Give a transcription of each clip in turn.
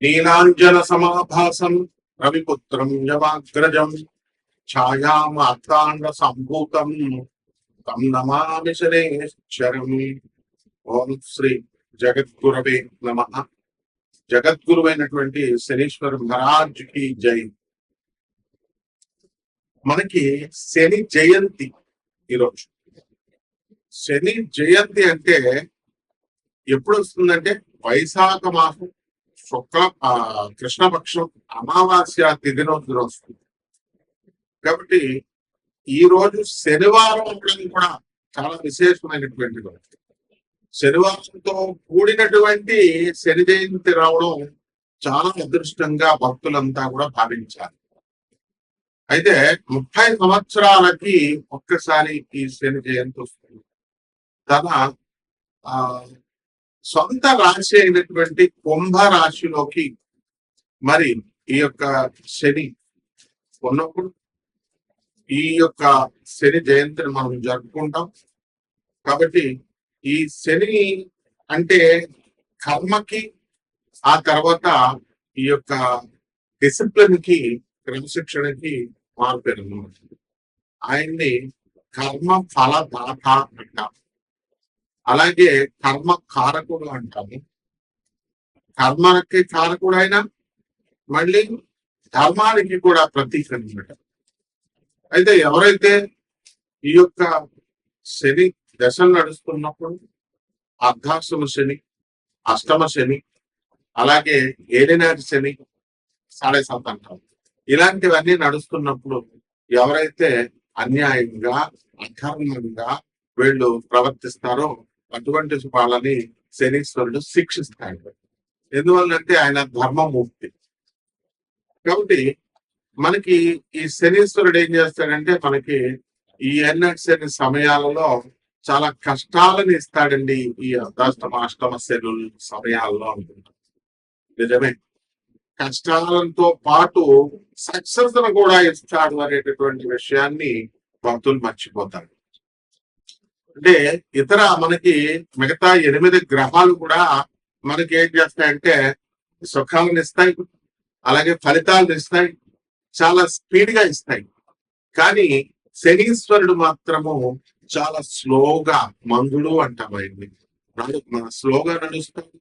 నీలాంజన సమాభాసం రవిపుత్రం యమాగ్రజం ఛాయామార్తాండ సంభూతం తం నమామి శనేశ్వరం. ఓం శ్రీ జగద్గురవే నమః. జగద్గురువైనటువంటి శనీశ్వర మహారాజ్ కి జై. మనకి శని జయంతి ఈరోజు. శని జయంతి అంటే ఎప్పుడు వస్తుందంటే వైశాఖ మాసం శుక్ల కృష్ణపక్షం అమావాస్య తిథి రోజున వస్తుంది. కాబట్టి ఈ రోజు శనివారం ఉండడం కూడా చాలా విశేషమైనటువంటి రోజు. శనివారంతో కూడినటువంటి శని జయంతి రావడం చాలా అదృష్టంగా భక్తులంతా కూడా భావించాలి. అయితే 30 సంవత్సరాలకి ఒక్కసారి ఈ శని జయంతి వస్తుంది. తన సొంత రాశి అయినటువంటి కుంభ రాశిలోకి మరి ఈ యొక్క శని ఉన్నప్పుడు ఈ యొక్క శని జయంతిని మనం జరుపుకుంటాం. కాబట్టి ఈ శని అంటే కర్మకి, ఆ తర్వాత ఈ యొక్క డిసిప్లిన్ కి, క్రమశిక్షణకి మారుపేరు అన్నమాట. ఆయన్ని కర్మ ఫలదాత అంటాం. అలాగే కర్మ కారకుడు అంటాము. కర్మకి కారకుడు అయినా మళ్ళీ ధర్మానికి కూడా ప్రతీక అన్నమాట. అయితే ఎవరైతే ఈ యొక్క శని దశలు నడుస్తున్నప్పుడు అర్ధాష్టమ శని, అష్టమ శని, అలాగే ఏలినాటి శని, సాడే సాత్ అంటాం, ఇలాంటివన్నీ నడుస్తున్నప్పుడు ఎవరైతే అన్యాయంగా అధర్మంగా వీళ్ళు ప్రవర్తిస్తారో అటువంటి వాళ్ళని శనీశ్వరుడు శిక్షిస్తాడు. ఎందువల్లంటే ఆయన ధర్మమూర్తి. కాబట్టి మనకి ఈ శనీశ్వరుడు ఏం చేస్తాడంటే మనకి ఈ ఎన్నటి సమయాలలో చాలా కష్టాలను ఇస్తాడండి. ఈ అర్ధాష్టమ అష్టమ శనుల సమయాల్లో అనుకుంటాం. నిజమే, కష్టాలతో పాటు సక్సెస్ కూడా ఇస్తాడు అనేటటువంటి విషయాన్ని భక్తులు మర్చిపోతారు. అంటే ఇతర మనకి మిగతా 8 గ్రహాలు కూడా మనకి ఏం చేస్తాయంటే సుఖాలను ఇస్తాయి, అలాగే ఫలితాలను ఇస్తాయి, చాలా స్పీడ్ గా ఇస్తాయి. కానీ శనీశ్వరుడు మాత్రము చాలా స్లోగా, మందుడు అంటాం ఆయన్ని, స్లోగా నడుస్తాడు.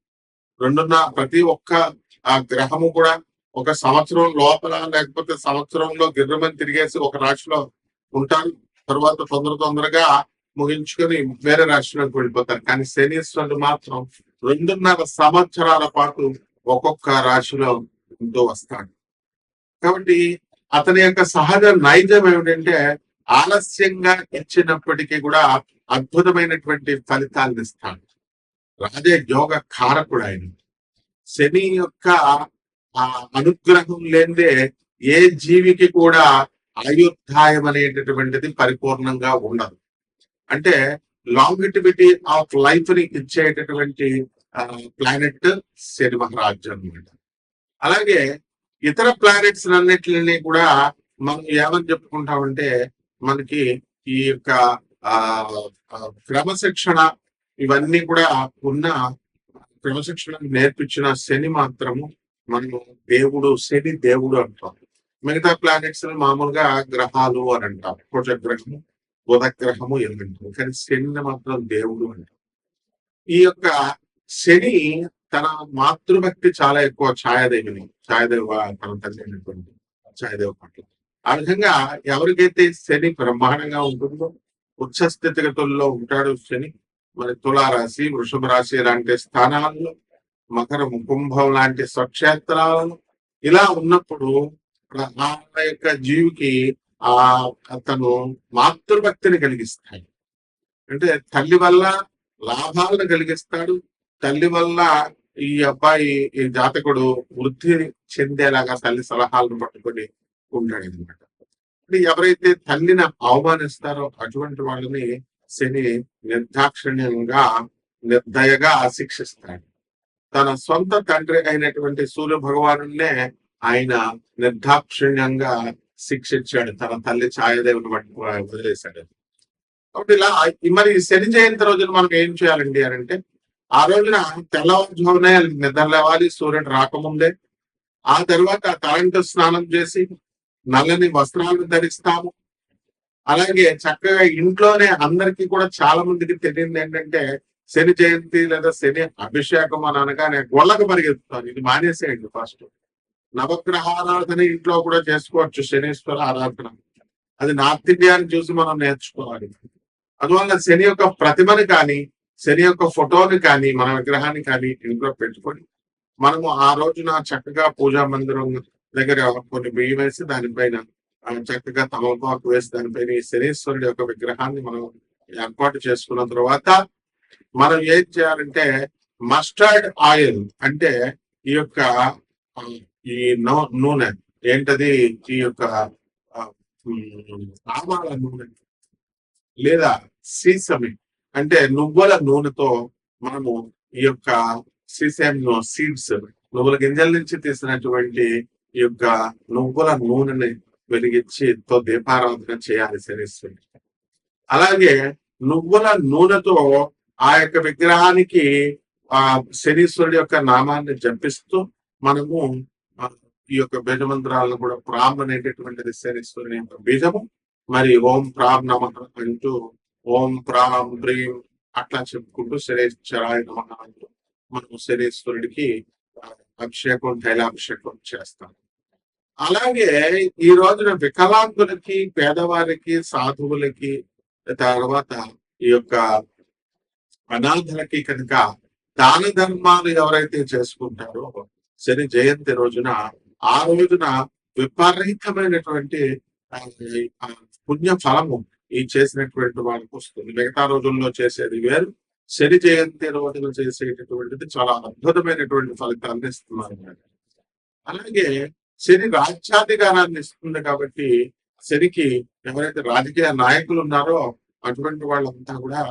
ప్రతి ఒక్క ఆ గ్రహము కూడా ఒక సంవత్సరం లోపల లేకపోతే సంవత్సరంలో గిర్రమని తిరిగేసి ఒక రాశిలో ఉంటారు. తర్వాత తొందరగా ముగించుకొని వేరే రాష్ట్రాలకు వెళ్ళిపోతారు. కానీ శనీశ్వరుడు మాత్రం 2.5 సంవత్సరాల పాటు ఒక్కొక్క రాశిలో ఉంటూ వస్తాడు. కాబట్టి అతని యొక్క సహజ నైజం ఏమిటంటే ఆలస్యంగా ఇచ్చినప్పటికీ కూడా అద్భుతమైనటువంటి ఫలితాలను ఇస్తాడు. రాజే యోగ కారకుడు ఆయన. శని యొక్క ఆ అనుగ్రహం లేదే ఏ జీవికి కూడా ఆయుర్దాయం అనేటటువంటిది పరిపూర్ణంగా ఉండదు. అంటే లాంగిటివిటీ ఆఫ్ లైఫ్ ని ఇచ్చేటటువంటి ప్లానెట్ శని మహారాజ్ అన్నమాట. అలాగే ఇతర ప్లానెట్స్ అన్నిటిని కూడా మనం ఏమని చెప్పుకుంటామంటే మనకి ఈ యొక్క క్రమశిక్షణ ఇవన్నీ కూడా ఉన్న క్రమశిక్షణ నేర్పించిన శని మాత్రము మనము దేవుడు, శని దేవుడు అంటాం. మిగతా ప్లానెట్స్ మామూలుగా గ్రహాలు అని అంటాం. కుజగ్రహము, బుధ గ్రహము ఎలాంటివి. కానీ శని మాత్రం దేవుడు అంటాం. ఈ యొక్క శని తన మాతృభక్తి చాలా ఎక్కువ. ఛాయాదేవ తన తల్లి అయినటువంటి ఛాయాదేవ పట్ల. ఆ విధంగా ఎవరికైతే శని బ్రహ్మాండంగా ఉంటుందో, ఉచ్చ స్థితిగతుల్లో ఉంటాడు శని. మరి తులారాశి, వృషభ రాశి లాంటి స్థానాల్లో, మకరం, కుంభం లాంటి స్వక్షేత్రాలను ఇలా ఉన్నప్పుడు ఆ యొక్క జీవికి అతను మాతృభక్తిని కలిగిస్తాడు. అంటే తల్లి వల్ల లాభాలను కలిగిస్తాడు. తల్లి వల్ల ఈ అబ్బాయి, ఈ జాతకుడు వృద్ధి చెందేలాగా తల్లి సలహాలను పట్టుకొని ఉంటాడు అనమాట. ఎవరైతే తల్లిని అవమానిస్తారో అటువంటి వాళ్ళని శని నిర్దాక్షిణ్యంగా, నిర్దయగా శిక్షిస్తాడు. తన సొంత తండ్రి అయినటువంటి సూర్య భగవానునే ఆయన నిర్దాక్షిణ్యంగా శిక్షించాడు. తన తల్లి ఛాయాదేవిని వదిలేశాడు. కాబట్టి ఇలా మరి శని జయంతి రోజున మనం ఏం చేయాలండి అని అంటే, ఆ రోజున తెల్లవారుజామునే నిద్ర లేవాలి. సూర్యుడు రాకముందే ఆ తర్వాత తలంటు స్నానం చేసి నల్లని వస్త్రాలను ధరిస్తాము. అలాగే చక్కగా ఇంట్లోనే అందరికీ కూడా చాలా మందికి తెలియదు ఏంటంటే శని జయంతి లేదా శని అభిషేకం అని అనగానే గొల్లకు పరిగెత్తుతాను. ఇది మానేసేయండి ఫస్ట్. నవగ్రహ ఆరాధన ఇంట్లో కూడా చేసుకోవచ్చు, శనీశ్వర ఆరాధన. అది నార్త్ ఇండియాని చూసి మనం నేర్చుకోవాలి. అందువల్ల శని యొక్క ప్రతిమని కానీ శని యొక్క ఫోటోని కానీ మన విగ్రహాన్ని కానీ ఇంట్లో పెట్టుకొని మనము ఆ రోజున చక్కగా పూజా మందిరం దగ్గర కొన్ని బియ్యం వేసి దానిపైన చక్కగా తమలపాకు వేసి దానిపైన ఈ శనీశ్వరుడి యొక్క విగ్రహాన్ని మనం ఏర్పాటు చేసుకున్న తర్వాత మనం ఏం చేయాలంటే మస్టర్డ్ ఆయిల్ అంటే ఈ యొక్క ఈ నూనె ఏంటది, ఈ యొక్క ఆవాల నూనె లేదా సీసమి అంటే నువ్వుల నూనెతో మనము ఈ యొక్క సీసమ్ సీడ్స్, నువ్వుల గింజల నుంచి తీసినటువంటి ఈ యొక్క నువ్వుల నూనెని వెలిగించి దీపారాధన చేయాలి శనీశ్వరుడు. అలాగే నువ్వుల నూనెతో ఆ యొక్క విగ్రహానికి శనీశ్వరుడి యొక్క నామాన్ని జపిస్తూ మనము ఈ యొక్క బీజమంత్రాలను కూడా ప్రాం అనేటటువంటిది శనీశ్వరుని యొక్క బీజము. మరి ఓం ప్రాం నమః అంటూ ఓం ప్రాం ప్రీం అట్లా చెప్పుకుంటూ శనీశ్వరాయ నమః అంటూ మనము శనీశ్వరుడికి అభిషేకం తైలాభిషేకం చేస్తాం. అలాగే ఈ రోజున వికలాంగులకి, పేదవారికి, సాధువులకి, తర్వాత ఈ యొక్క అనాథలకి కనుక దాన ధర్మాలు ఎవరైతే చేసుకుంటారో శని జయంతి రోజున ఆ రోజున విపరీతమైనటువంటి పుణ్య ఫలము ఈ చేసినటువంటి వాళ్ళకు వస్తుంది. మిగతా రోజుల్లో చేసేది వేరు, శని జయంతి రోజున చేసేటటువంటిది చాలా అద్భుతమైనటువంటి ఫలితాన్ని ఇస్తున్నారు. అలాగే శని రాజ్యాధికారాన్ని ఇస్తుంది కాబట్టి శనికి ఎవరైతే రాజకీయ నాయకులు ఉన్నారో అటువంటి వాళ్ళంతా కూడా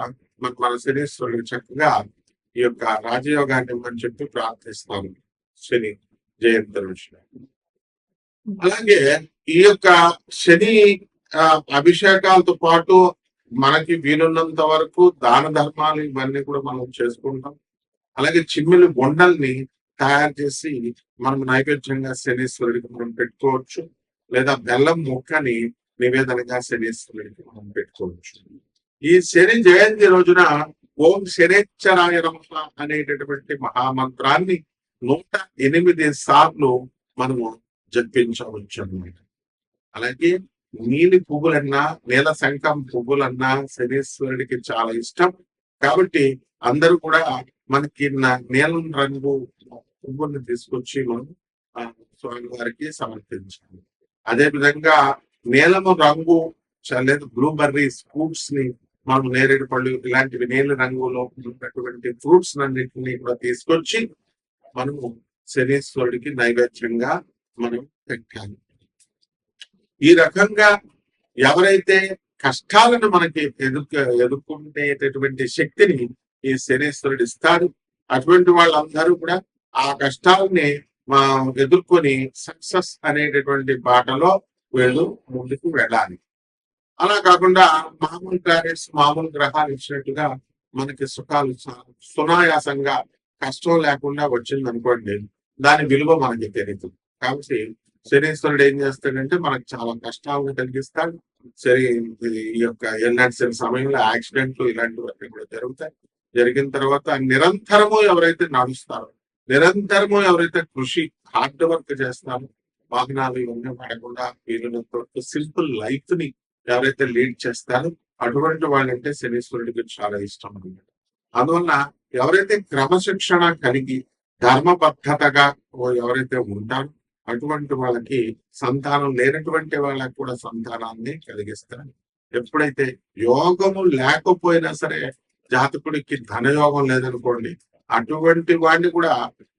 మన శనీశ్వరుడు చక్కగా ఈ యొక్క రాజయోగాన్ని ఇవ్వని చెప్పి ప్రార్థిస్తాము శని జయంతి రోజున. అలాగే ఈ యొక్క శని అభిషేకాలతో పాటు మనకి వీలున్నంత వరకు దాన ధర్మాలు ఇవన్నీ కూడా మనం చేసుకుంటాం. అలాగే చిమ్మిలి బొండల్ని తయారు చేసి మనం నైవేద్యంగా శనీశ్వరుడికి మనం పెట్టుకోవచ్చు, లేదా బెల్లం ముక్కని నివేదనగా శనీశ్వరుడికి మనం పెట్టుకోవచ్చు. ఈ శని జయంతి రోజున ఓం శనేశ్వరాయ నమః అనేటటువంటి మహామంత్రాన్ని 108 సార్లు మనము జపించవచ్చు అన్నమాట. అలాగే నీలి పువ్వులన్నా, నీల శంఖం పువ్వులన్నా శనీశ్వరుడికి చాలా ఇష్టం కాబట్టి అందరూ కూడా మనకి నీలం రంగు పువ్వుల్ని తీసుకొచ్చి మనం స్వామి వారికి సమర్పించాలి. అదే విధంగా నీలము రంగు లేదా బ్లూబెర్రీస్ ఫ్రూట్స్ ని మనం నేరేడు పళ్ళు ఇలాంటివి నీల రంగులో ఉన్నటువంటి ఫ్రూట్స్ అన్నింటినీ కూడా తీసుకొచ్చి మనము శనీశ్వరుడికి నైవేద్యంగా మనం పెట్టాలి. ఈ రకంగా ఎవరైతే కష్టాలను మనకి ఎదుర్కొనేటటువంటి శక్తిని ఈ శనీశ్వరుడు ఇస్తాడు, అటువంటి వాళ్ళందరూ కూడా ఆ కష్టాలని ఎదుర్కొని సక్సెస్ అనేటటువంటి బాటలో వీళ్ళు ముందుకు వెళ్ళాలి. అలా కాకుండా మామూలు ప్లానెట్స్, మామూలు గ్రహాలు ఇచ్చినట్టుగా మనకి సుఖాలు సునాయాసంగా కష్టం లేకుండా వచ్చింది అనుకోండి, దాని విలువ మనకి తెలియదు. కాబట్టి శనీశ్వరుడు ఏం చేస్తాడంటే మనకు చాలా కష్టాలను కలిగిస్తాడు. సరే, ఈ యొక్క ఎల్నెట్సిన సమయంలో యాక్సిడెంట్లు ఇలాంటివన్నీ కూడా జరుగుతాయి. జరిగిన తర్వాత నిరంతరము ఎవరైతే నడుస్తారో, నిరంతరము ఎవరైతే కృషి హార్డ్ వర్క్ చేస్తారో, వాహనాలు ఇవన్నీ పడకుండా వీళ్ళతో సింపుల్ లైఫ్ ని ఎవరైతే లీడ్ చేస్తారో అటువంటి వాళ్ళంటే శనీశ్వరుడికి చాలా ఇష్టం అన్నమాట. అందువల్ల ఎవరైతే క్రమశిక్షణ కలిగి ధర్మబద్ధతగా ఎవరైతే ఉంటారో అటువంటి వాళ్ళకి సంతానం లేనటువంటి వాళ్ళకి కూడా సంతానాన్ని కలిగిస్తారు. ఎప్పుడైతే యోగము లేకపోయినా సరే, జాతకుడికి ధనయోగం లేదనుకోండి, అటువంటి వాడిని కూడా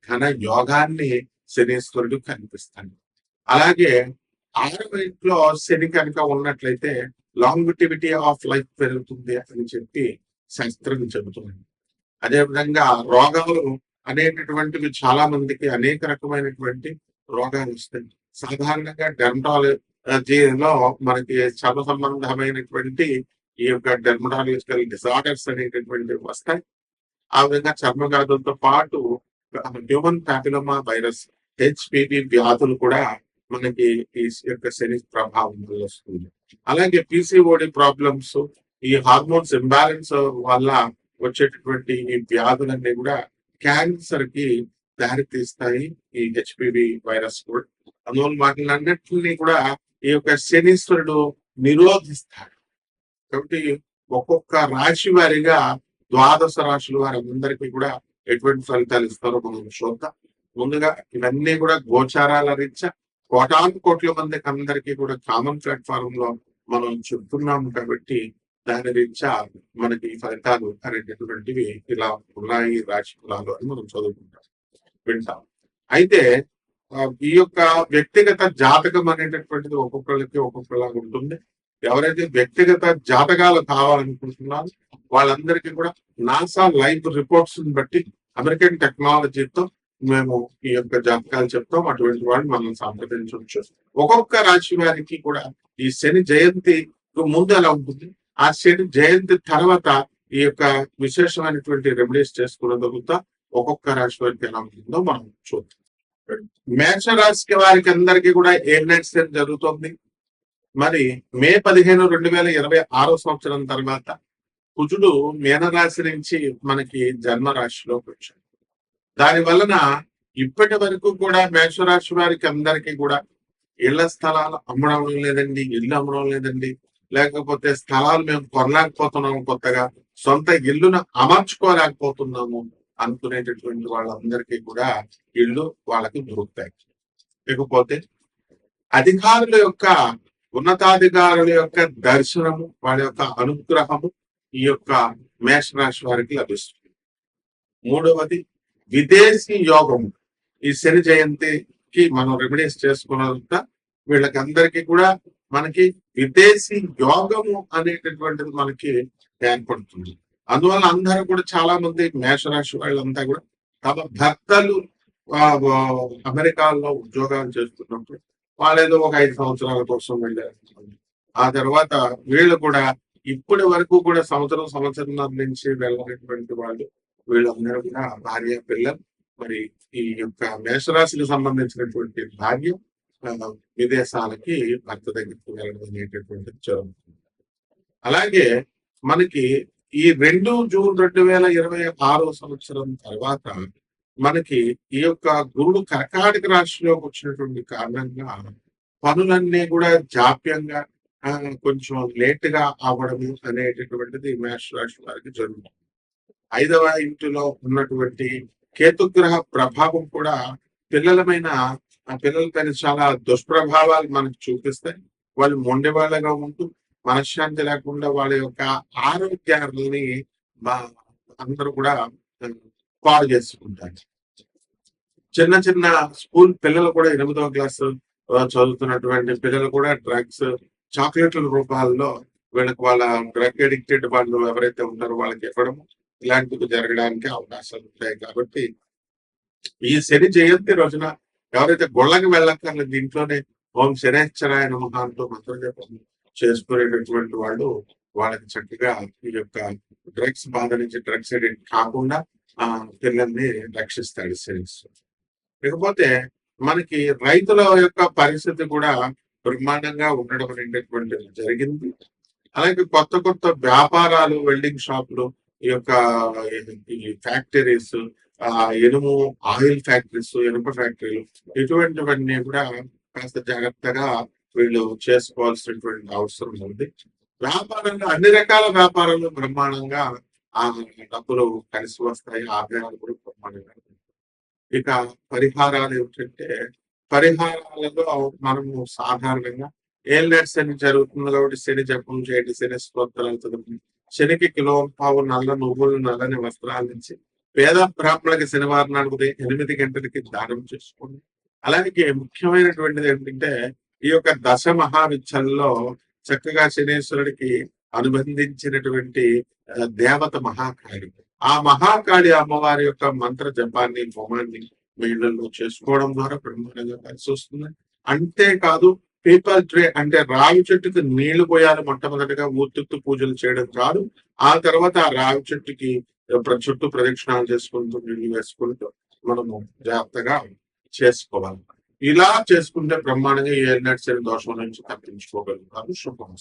ధన యోగాన్ని శనీశ్వరుడు కనిపిస్తాడు. అలాగే 6వ ఇంట్లో శని కనుక ఉన్నట్లయితే లాంగిటివిటీ ఆఫ్ లైఫ్ పెరుగుతుంది అని చెప్పి శాస్త్రం చెబుతుంది. అదేవిధంగా రోగాలు అనేటటువంటివి చాలా మందికి అనేక రకమైనటువంటి రోగాలు వస్తాయి. సాధారణంగా డెర్మటాలజీలో మనకి చర్మ సంబంధమైనటువంటి ఈ యొక్క డెర్మటాలజికల్ డిజార్డర్స్ అనేటటువంటివి వస్తాయి. ఆ విధంగా చర్మ వ్యాధులతో పాటు హ్యూమన్ ప్యాపిలోమా వైరస్ హెచ్పివి వ్యాధులు కూడా మనకి ఈ యొక్క శని ప్రభావం వల్ల వస్తుంది. అలాగే పిసిఓడి ప్రాబ్లమ్స్, ఈ హార్మోన్స్ ఇంబ్యాలెన్స్ వల్ల వచ్చేటటువంటి ఈ వ్యాధులన్నీ కూడా క్యాన్సర్ కి దారి తీస్తాయి, ఈ హెచ్పివి వైరస్ కూడా. అందువల్ల వాటిని అన్నిటిని కూడా ఈ యొక్క శనీశ్వరుడు నిరోధిస్తాడు. కాబట్టి ఒక్కొక్క రాశి వారిగా ద్వాదశ రాశుల వారందరికీ కూడా ఎటువంటి ఫలితాలు ఇస్తారో మనం చూద్దాం. ముందుగా ఇవన్నీ కూడా గోచారాల రీత్యా కోటాను కోట్ల మందికి అందరికీ కూడా కామన్ ప్లాట్ఫామ్ లో మనం చెప్తున్నాము కాబట్టి దాని రీత్యా మనకి ఈ ఫలితాలు అనేటటువంటివి ఇలా ఉన్నాయి రాశి ఫలాలు అని మనం చదువుకుంటాం, వింటాం. అయితే ఈ యొక్క వ్యక్తిగత జాతకం అనేటటువంటిది ఒక్కొక్కరికి ఒక్కొక్కలాగా ఉంటుంది. ఎవరైతే వ్యక్తిగత జాతకాలు కావాలనుకుంటున్నారో వాళ్ళందరికీ కూడా నాసా లైవ్ రిపోర్ట్స్ బట్టి అమెరికన్ టెక్నాలజీతో మేము ఈ యొక్క జాతకాలు చెప్తాం. అటువంటి వాళ్ళు మనం సంప్రదించవచ్చు. ఒక్కొక్క రాశి వారికి కూడా ఈ శని జయంతి ముందు ఎలా ఉంటుంది, ఆ శని జయంతి తర్వాత ఈ యొక్క విశేషమైనటువంటి రెమెడీస్ చేసుకున్న తగ్గుతా ఒక్కొక్క రాశి వారికి ఎలా ఉంటుందో మనం చూద్దాం. మేష రాశి వారికి అందరికీ కూడా ఏలినాటి శని జరుగుతుంది. మరి మే 15, 2026 సంవత్సరం తర్వాత కుజుడు మీనరాశి నుంచి మనకి జన్మ రాశిలోకి వచ్చాడు. దాని వలన ఇప్పటి వరకు కూడా మేషరాశి వారికి అందరికీ కూడా ఇళ్ల స్థలాలు అమ్మడం లేదండి, ఇల్లు అమ్మడం లేదండి, లేకపోతే స్థలాలు మేము కొనలేకపోతున్నాము, కొత్తగా సొంత ఇల్లును అమర్చుకోలేకపోతున్నాము అనుకునేటటువంటి వాళ్ళందరికీ కూడా ఇళ్ళు వాళ్ళకి దొరుకుతాయి. లేకపోతే అధికారుల యొక్క ఉన్నతాధికారుల యొక్క దర్శనము, వాళ్ళ యొక్క అనుగ్రహము ఈ యొక్క మేషరాశి వారికి లభిస్తుంది. మూడవది విదేశీ యోగము. ఈ శని జయంతికి మనం రెమెడీస్ చేసుకున్నంత వీళ్ళకి అందరికీ కూడా మనకి విదేశీ యోగము అనేటటువంటిది మనకి ఏర్పడుతుంది. అందువల్ల అందరూ కూడా చాలా మంది మేషరాశి వాళ్ళంతా కూడా తమ భర్తలు అమెరికాలో ఉద్యోగాలు చేస్తున్నప్పుడు వాళ్ళేదో ఒక 5 సంవత్సరాల కోసం వెళ్ళారు. ఆ తర్వాత వీళ్ళు కూడా ఇప్పటి వరకు కూడా సంవత్సరం నుంచి వెళ్ళినటువంటి వాళ్ళు వీళ్ళందరూ కూడా భార్య పిల్లలు. మరి ఈ యొక్క మేషరాశికి సంబంధించినటువంటి భార్య విదేశాలకి భర్త దగ్గరికి వెళ్ళడం అనేటటువంటిది జరుగుతుంది. అలాగే మనకి ఈ 2 జూన్ 2026 సంవత్సరం తర్వాత మనకి ఈ యొక్క గురుడు కర్కాటక రాశిలోకి వచ్చినటువంటి కారణంగా పనులన్నీ కూడా జాప్యంగా కొంచెం లేట్ గా అవ్వడము అనేటటువంటిది మేషరాశి వారికి జరుగుతుంది. 5వ ఇంటిలో ఉన్నటువంటి కేతుగ్రహ ప్రభావం కూడా పిల్లలపైన చాలా దుష్ప్రభావాలు మనకు చూపిస్తాయి. వాళ్ళు మొండి వాళ్ళగా ఉంటూ మనశ్శాంతి లేకుండా వాళ్ళ యొక్క ఆరోగ్యాన్ని అందరూ కూడా పాడు చేసుకుంటారు. చిన్న చిన్న స్కూల్ పిల్లలు కూడా 8వ క్లాసు చదువుతున్నటువంటి పిల్లలు కూడా డ్రగ్స్, చాక్లెట్ల రూపాల్లో వీళ్ళకి వాళ్ళ డ్రగ్ అడిక్టెడ్ వాళ్ళు ఎవరైతే ఉంటారో వాళ్ళకి ఇవ్వడము ఇలాంటివి జరగడానికి అవకాశాలు ఉంటాయి. కాబట్టి ఈ శని జయంతి రోజున ఎవరైతే గుళ్ళకి వెళ్ళక్కర్లేదు, దీంట్లోనే ఓం శనేశ్వరాయ నమః అంటూ మంత్ర జపం చేసుకునేటటువంటి వాళ్ళు వాళ్ళకి చక్కగా ఈ యొక్క డ్రగ్స్ బాధ నుంచి డ్రగ్స్ అడిక్ట్ కాకుండా పిల్లల్ని రక్షిస్తాడు శనీశ్వరుడు. లేకపోతే మనకి రైతుల యొక్క పరిస్థితి కూడా బ్రహ్మాండంగా ఉండడం అనేటటువంటిది జరిగింది. అలాగే కొత్త కొత్త వ్యాపారాలు, వెల్డింగ్ షాపులు, ఈ యొక్క ఈ ఫ్యాక్టరీస్, ఇనుము ఆయిల్ ఫ్యాక్టరీస్, ఇనుప ఫ్యాక్టరీలు, ఇటువంటివన్నీ కూడా కాస్త జాగ్రత్తగా వీళ్ళు చేసుకోవాల్సినటువంటి అవసరం ఉంది. వ్యాపారంలో అన్ని రకాల వ్యాపారాలు బ్రహ్మాండంగా ఆ డబ్బులు కలిసి వస్తాయి, ఆదాయాలు కూడా బ్రహ్మాండంగా. ఇక పరిహారాలు ఏమిటంటే, పరిహారాలలో మనము సాధారణంగా ఏలినాటి శని జరుగుతుంది కాబట్టి శని జపం చేయండి, శని స్తోత్రాలు చదువుతుంది, శనికి 1.5 కిలో నల్ల నువ్వులు, నల్లని వస్త్రాల నుంచి పేద బ్రాహ్మణులకి శనివారం నాడు 8 గంటలకి దానం చేసుకోండి. అలాగే ముఖ్యమైనటువంటిది ఏంటంటే, ఈ యొక్క దశ మహావిచ్చల్లో చక్కగా శనీశ్వరుడికి అనుబంధించినటువంటి దేవత మహాకాళి, ఆ మహాకాళి అమ్మవారి యొక్క మంత్ర జపాన్ని, హోమాన్ని మీ ఇళ్లలో చేసుకోవడం ద్వారా బ్రహ్మాండంగా కలిసి వస్తుంది. అంతేకాదు పీపల్ ట్రీ అంటే రావి చెట్టుకి నీళ్లు పోయాలి. మొట్టమొదటిగా ఊతుత్తు పూజలు చేయడం కాదు, ఆ తర్వాత ఆ రావి చెట్టుకి చుట్టూ ప్రదక్షిణాలు చేసుకుంటూ నీళ్లు వేసుకుంటూ మనము జాగ్రత్తగా చేసుకోవాలి. ఇలా చేసుకుంటే బ్రహ్మాండంగా ఈ ఏలినాటి శని దోషం నుంచి తప్పించుకోగలుగుతారు. శుభం.